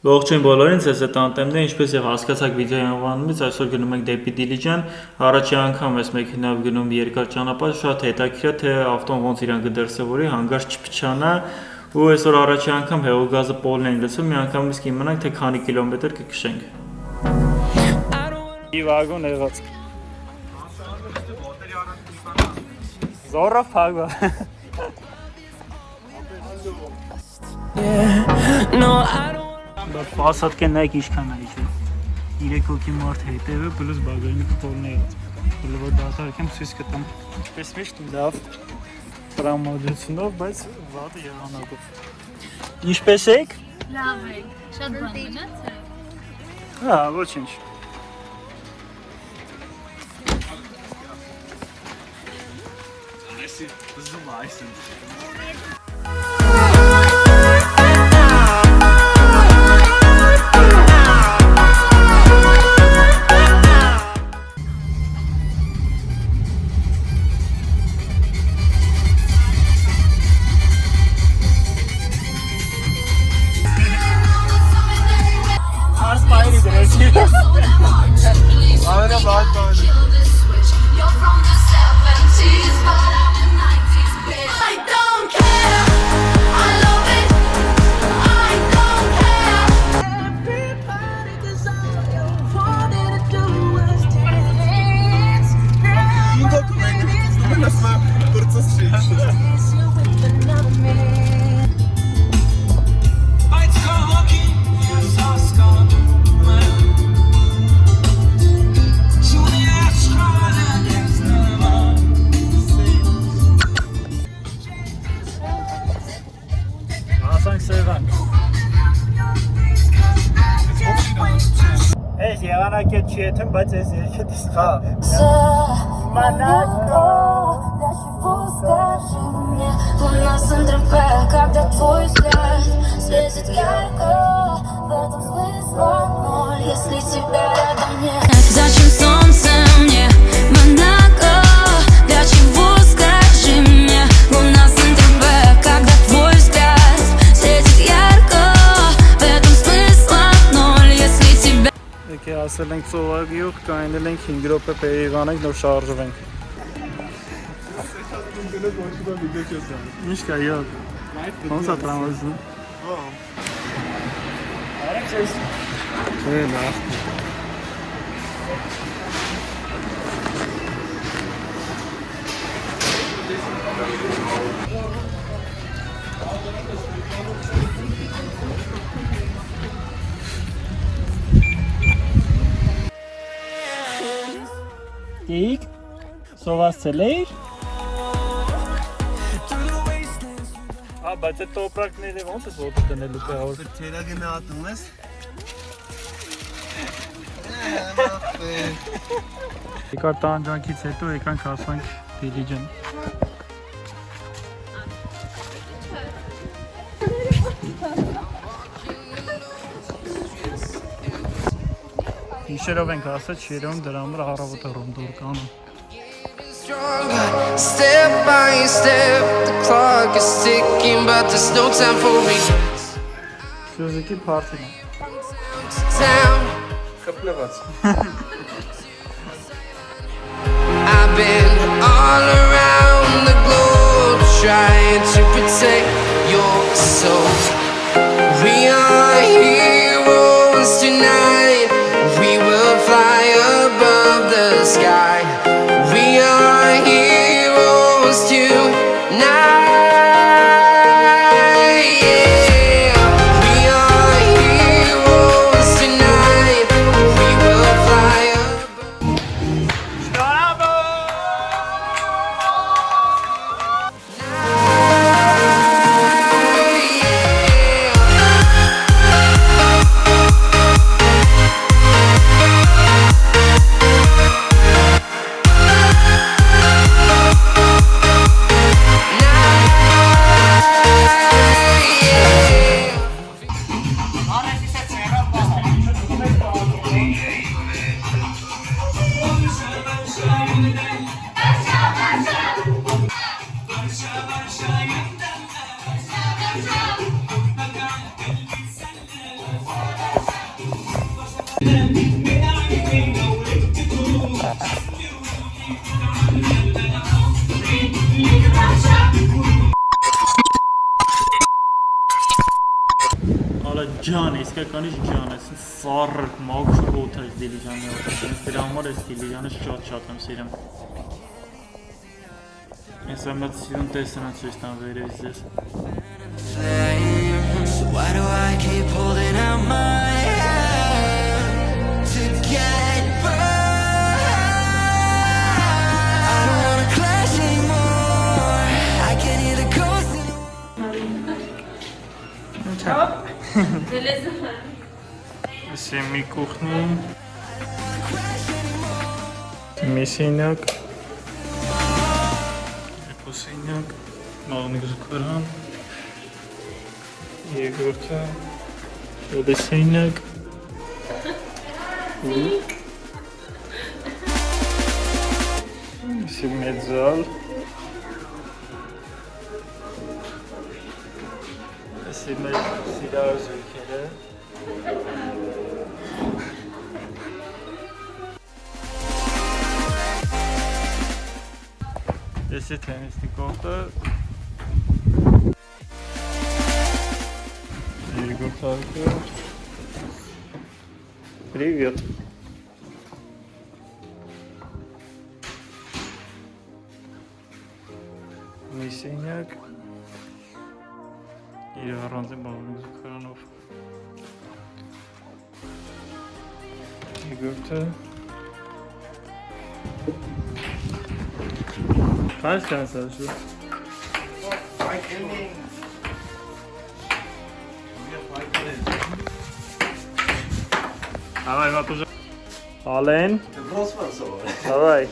Ողջույն բոլորին, ձեզ հետ Անտեմն է, ինչպես եւ հասկացաք վիդեոյի անվանումից, այսօր գնում ենք դեպի Դիլիջան, առաջի անգամ ես մեքենայով գնում երկար ճանապարհ, շատ հետաքրքիր է, թե ավտոն ոնց իրան կդրսևորի, հանգարց չփչանա, ու այսօր առաջի անգամ հեղուգազը պոլն ենք լցում, մի անգամից կիմանանք, թե քանի կիլոմետր կքշենք։ Ի վագոն եղած։ Զորով փագա։ Պասատկեն նայք իշքան այչ է, 3 հոգի մարդ հետև է, պլուս բագայինը կպոլն է եղած, պլու որ դատարքեմ սույս կտամ, պես միշտ լավ տրամադրությունով, բայց վատը եղանակով։ Ինչպես եք? Լավ եք, շատ բան ունեցը։ Հա, ոչինչ։ Զում այսն։ Ես եղանակետ չի եթեմ, բայց ես երկետ ես խա Monaco, даже скажи мне У нас НТП, когда твой взгляд светит ярко В этом смысла ноль, если тебя рядом нет Зачем солнце мне, Монако, для чего скажи мне У нас НТП, когда твой взгляд светит ярко В этом смысла ноль, если тебя Եկե ասել ենք ծովագյուղ, կայնել ենք 5 րոպե պերիվանենք, նոր շարժվենք։ Ինչ կա, յոկ։ Ոնց է տրամադրվում։ Արեք չես։ Չէ, լավ։ Եիկ, սովասցել էիր։ Բայց այդ տոպրակները ոնց ես ոտը տնելու պեղավոր։ Թերագնա ատում ես։ Եկար տանջանքից հետո եկանք հասանք Դիլիջան։ Գիշերով ենք ասած, շերում դրա համար առավոտը ռոնդոր կանում։ Step by step, the clock is ticking, but there's no time for me. Շուզիկի փարթին է։ Խփնված։ I've been all around the globe trying to protect your soul. We are heroes tonight. We will fly above the sky. We are heroes tonight. Yeah. We are heroes tonight. We will fly above. ջան, իսկականից ջան, այս սառ մաքուր օդ է Դիլիջանի օդը։ Դրա համար այս Դիլիջանը շատ եմ սիրում։ Ես ամենից սիրուն տեսնան ցույց տան վերևից ձեզ։ So why do I keep holding out my hand to get by? I don't wanna clash anymore. I can hear the ghost in Если ми кухни, месеньяк, посеньяк, малый закваран, егорта, водосеньяк. Если медзал, если медзал зукере. Если теннисный корт, Егор Тарко. Привет. Месеньяк. И Аранзе Балник Захаранов. Егор-то. Kaç tane çalışıyor? Давай, Матуза. Ален. Давай.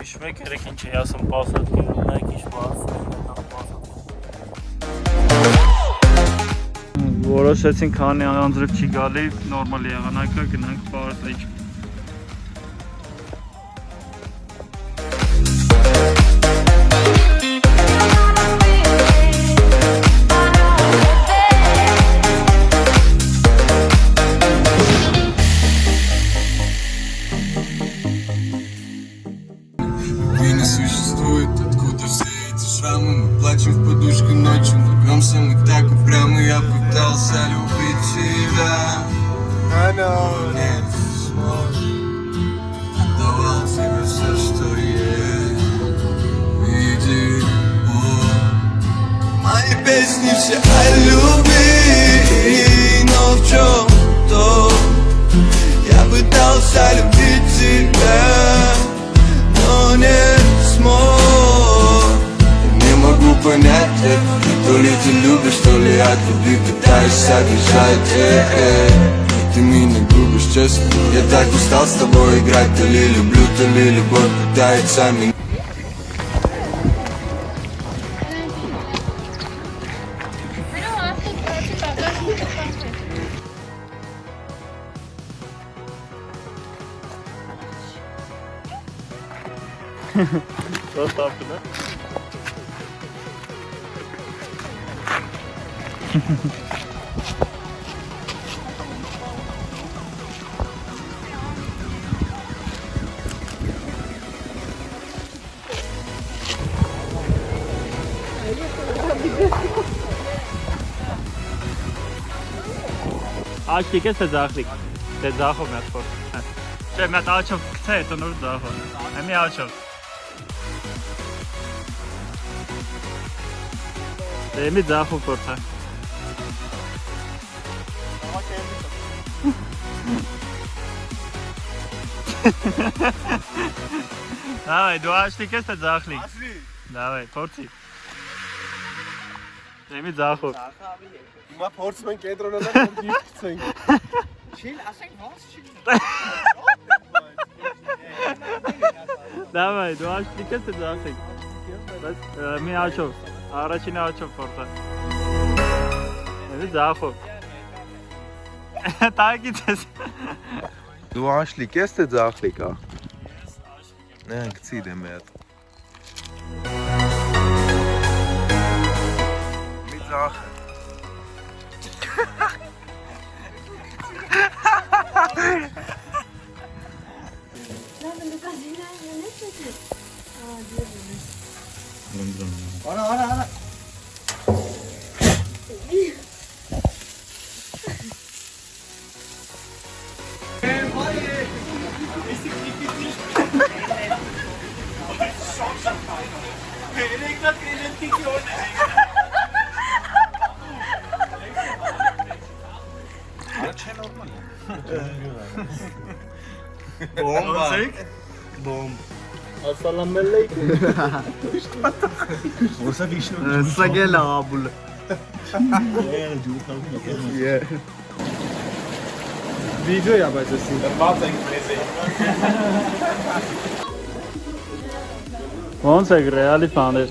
Düşmek gerekince yazın basat görünmek iş basat. Որոշեցին քանի անձրև չի գալի, նորմալ եղանակը գնանք պարտեջ։ Не существует, откуда все эти шрамы. Мы плачем в подушку ночью, но бьемся мы так упрямо. Я пытался любить тебя, но не смог. Отдавал тебе все, что есть. Види, мои песни все о любви, но в чем-то я пытался любить тебя, но не смог. Не могу понять, то ли ты любишь, то ли я любви пытаюсь обижать. Ты меня губишь, честно. Я так устал с тобой играть. То ли люблю, то ли любовь пытается меня. Просто автор, да? Ачки, kes te zahlik? Te zaho me atë fort. Që me atë aqov këte, të nërë zaho. E mi aqov. Dhe jemi zaho forta. Давай, du ashti, kes te zahlik? Давай, forti. Dhe jemi zaho. Ma փորձում ենք կենտրոնանալ ու գիրք գցենք։ Չիլ, ասենք ոնց չիլ։ Давай, du ashti, kes te zahlik? Mi aqov. Առաջինը aqov forta. Jemi zaho. Takip et. Du ashlik, kes te zahlika? Ne, gëci dhe me atë. Mi zahë. Ana. Assalamu alaikum. Sagela abul. Video yapacaksın. Ոնց է ռեալի բաներ։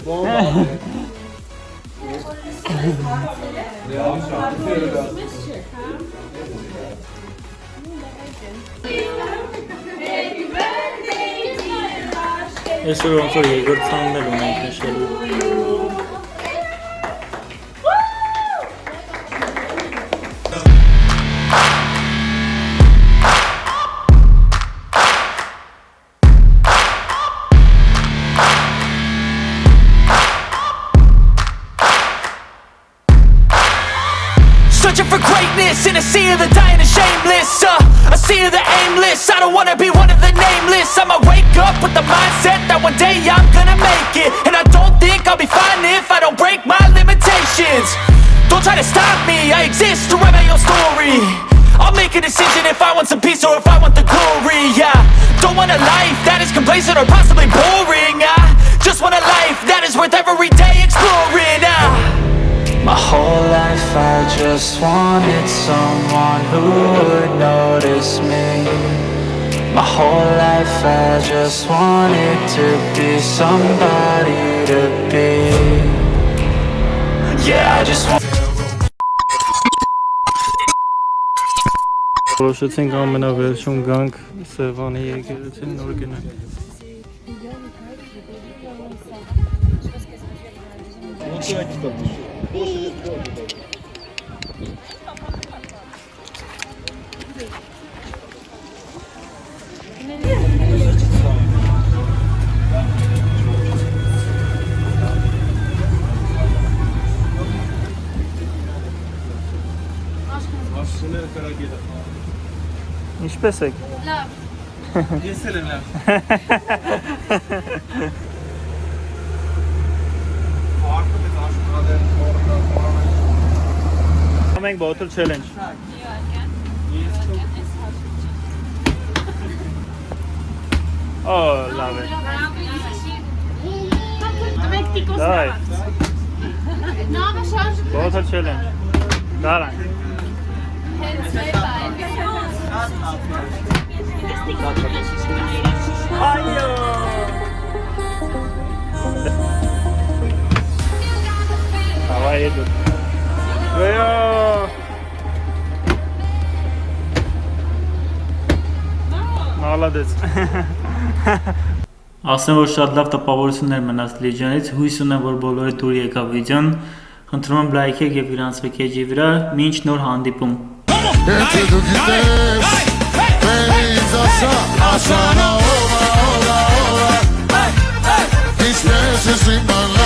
Այսօր ոնց որ երկրորդ ունենք նշելու։ Searching for greatness in a sea of the dying and shameless, a sea of the aimless. I don't wanna be one of the nameless. I'ma wake up with the mindset that one day I'm gonna make it, and I don't think I'll be fine if I don't break my limitations. Don't try to stop me, I exist to write my own story. I'll make a decision if I want some peace or if I want the glory. Yeah, don't want a life that is complacent or possibly boring. I just want a life that is worth every day exploring. My whole life I just wanted someone who would notice me. My whole life I just wanted to be somebody to be. Yeah, I just want. Որոշեցինք ամենավերջում գանք Սևանի եկեղեցին նոր գնանք։ Ինչպես եք։ Լավ։ Ես էլ եմ լավ։ Մենք bottle challenge։ Օ, լավ է։ Դայ։ Bottle challenge։ Դարան։ Այո։ Давай иду. Молодец. Ասեմ, որ շատ լավ տպավորություններ մնաց Լիջանից, հույս ունեմ, որ բոլորը դուր եկավ վիդեոն, խնդրում եմ լայքեք և իրանցվեք էջի վրա, մինչ նոր հանդիպում։ These days just in my life.